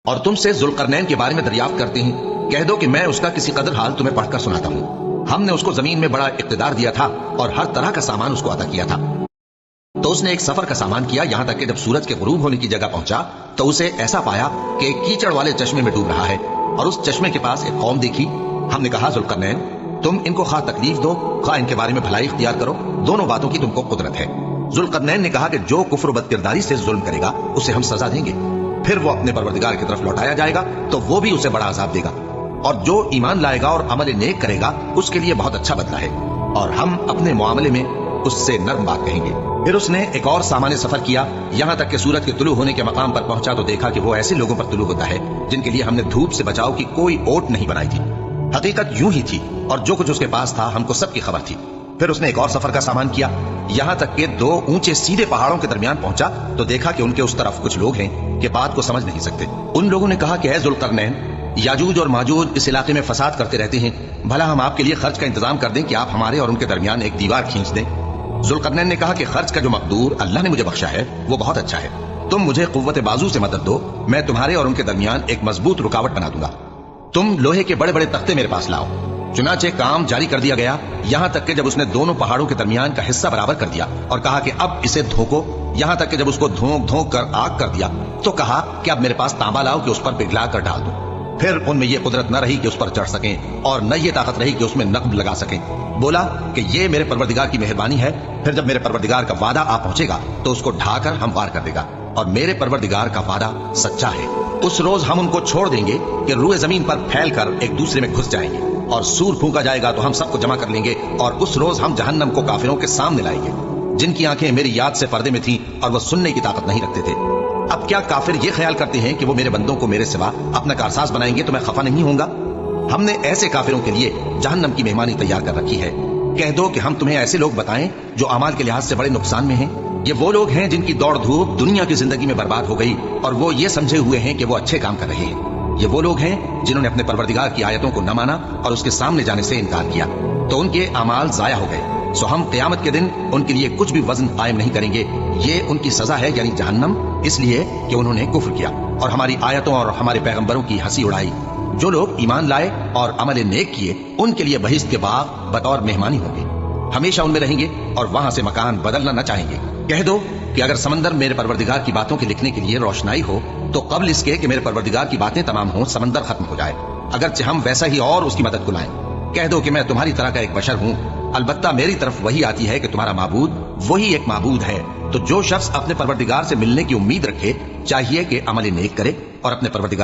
اور تم سے ذوالقرنین کے بارے میں دریافت کرتے ہیں، کہہ دو کہ میں اس کا کسی قدر حال تمہیں پڑھ کر سناتا ہوں۔ ہم نے اس کو زمین میں بڑا اقتدار دیا تھا اور ہر طرح کا سامان اس کو عطا کیا تھا۔ تو اس نے ایک سفر کا سامان کیا، یہاں تک کہ جب سورج کے غروب ہونے کی جگہ پہنچا تو اسے ایسا پایا کہ ایک کیچڑ والے چشمے میں ڈوب رہا ہے، اور اس چشمے کے پاس ایک قوم دیکھی۔ ہم نے کہا ذوالقرنین، تم ان کو خواہ تکلیف دو خواہ ان کے بارے میں بھلائی اختیار کرو، دونوں باتوں کی تم کو قدرت ہے۔ ذوالقرنین نے کہا کہ جو کفر و بد کرداری سے ظلم کرے گا اسے ہم سزا دیں گے، پھر وہ اپنے پروردگار کی طرف لوٹایا جائے گا تو وہ بھی اسے بڑا عذاب دے گا، اور جو ایمان لائے گا اور عمل نیک کرے گا اس کے لیے بہت اچھا بدلہ ہے، اور ہم اپنے معاملے میں اس سے نرم بات کہیں گے۔ پھر اس نے ایک اور سامان سفر کیا، یہاں تک کہ سورج کے طلوع ہونے کے مقام پر پہنچا تو دیکھا کہ وہ ایسے لوگوں پر طلوع ہوتا ہے جن کے لیے ہم نے دھوپ سے بچاؤ کی کوئی اوٹ نہیں بنائی تھی۔ حقیقت یوں ہی تھی، اور جو کچھ اس کے پاس تھا ہم کو سب کی خبر تھی۔ پھر اس نے ایک اور سفر کا سامان کیا، یہاں تک کہ دو اونچے سیدھے پہاڑوں کے درمیان پہنچا تو دیکھا کہ ان کے اس طرف کچھ لوگ ہیں کہ بات کو سمجھ نہیں سکتے۔ ان لوگوں نے کہا کہ اے ذوالقرنین، یاجوج اور ماجوج اس علاقے میں فساد کرتے رہتے ہیں، بھلا ہم آپ کے لیے خرچ کا انتظام کر دیں کہ آپ ہمارے اور ان کے درمیان ایک دیوار کھینچ دیں۔ ذوالقرنین نے کہا کہ خرچ کا جو مقدور اللہ نے مجھے بخشا ہے وہ بہت اچھا ہے، تم مجھے قوت بازو سے مدد دو، میں تمہارے اور ان کے درمیان ایک مضبوط رکاوٹ بنا دوں گا۔ تم لوہے کے بڑے بڑے تختے میرے پاس لاؤ۔ چنانچہ کام جاری کر دیا گیا، یہاں تک کہ جب اس نے دونوں پہاڑوں کے درمیان کا حصہ برابر کر دیا اور کہا کہ اب اسے دھوکو، یہاں تک کہ جب اس کو دھونک دھونک کر آگ کر دیا تو کہا کہ اب میرے پاس تانبا لاؤ کہ اس پر پگھلا کر ڈال دوں۔ پھر ان میں یہ قدرت نہ رہی کہ اس پر چڑھ سکیں، اور نہ یہ طاقت رہی کہ اس میں نقب لگا سکیں۔ بولا کہ یہ میرے پروردگار کی مہربانی ہے، پھر جب میرے پروردگار کا وعدہ آ پہنچے گا تو اس کو ڈھا کر ہموار کر دے گا، اور میرے پروردگار کا وعدہ سچا ہے۔ اس روز ہم ان کو چھوڑ دیں گے کہ روئے زمین پر پھیل کر ایک دوسرے میں گھس جائیں گے، اور سور پھونکا جائے گا تو ہم سب کو جمع کر لیں گے، اور اس روز ہم جہنم کو کافروں کے سامنے لائیں گے جن کی آنکھیں میری یاد سے پردے میں تھیں اور وہ سننے کی طاقت نہیں رکھتے تھے۔ اب کیا کافر یہ خیال کرتے ہیں کہ وہ میرے بندوں کو میرے سوا اپنا کارساز بنائیں گے تو میں خفا نہیں ہوں گا؟ ہم نے ایسے کافروں کے لیے جہنم کی مہمانی تیار کر رکھی ہے۔ کہہ دو کہ ہم تمہیں ایسے لوگ بتائیں جو اعمال کے لحاظ سے بڑے نقصان میں ہیں۔ یہ وہ لوگ ہیں جن کی دوڑ دھوپ دنیا کی زندگی میں برباد ہو گئی اور وہ یہ سمجھے ہوئے ہیں کہ وہ اچھے کام کر رہے ہیں۔ یہ وہ لوگ ہیں جنہوں نے اپنے پروردگار کی آیتوں کو نہ مانا اور اس کے سامنے جانے سے انکار کیا، تو ان کے اعمال ضائع ہو گئے۔ سو ہم قیامت کے دن ان کے لیے کچھ بھی وزن قائم نہیں کریں گے، یہ ان کی سزا ہے یعنی جہنم، اس لیے کہ انہوں نے کفر کیا اور ہماری آیتوں اور ہمارے پیغمبروں کی ہنسی اڑائی۔ جو لوگ ایمان لائے اور عمل نیک کیے ان کے لیے بہشت کے باغ بطور مہمانی ہوں گے، ہمیشہ ان میں رہیں گے اور وہاں سے مکان بدلنا نہ چاہیں گے۔ کہہ دو کہ اگر سمندر میرے پروردگار کی باتوں کے لکھنے کے لیے روشنائی ہو تو قبل اس کے کہ میرے پروردگار کی باتیں تمام ہوں سمندر ختم ہو جائے، اگرچہ ہم ویسا ہی اور اس کی مدد کو لائیں۔ کہہ دو کہ میں تمہاری طرح کا ایک بشر ہوں، البتہ میری طرف وہی آتی ہے کہ تمہارا معبود وہی ایک معبود ہے۔ تو جو شخص اپنے پروردگار سے ملنے کی امید رکھے چاہیے کہ عمل نیک کرے اور اپنے پروردگار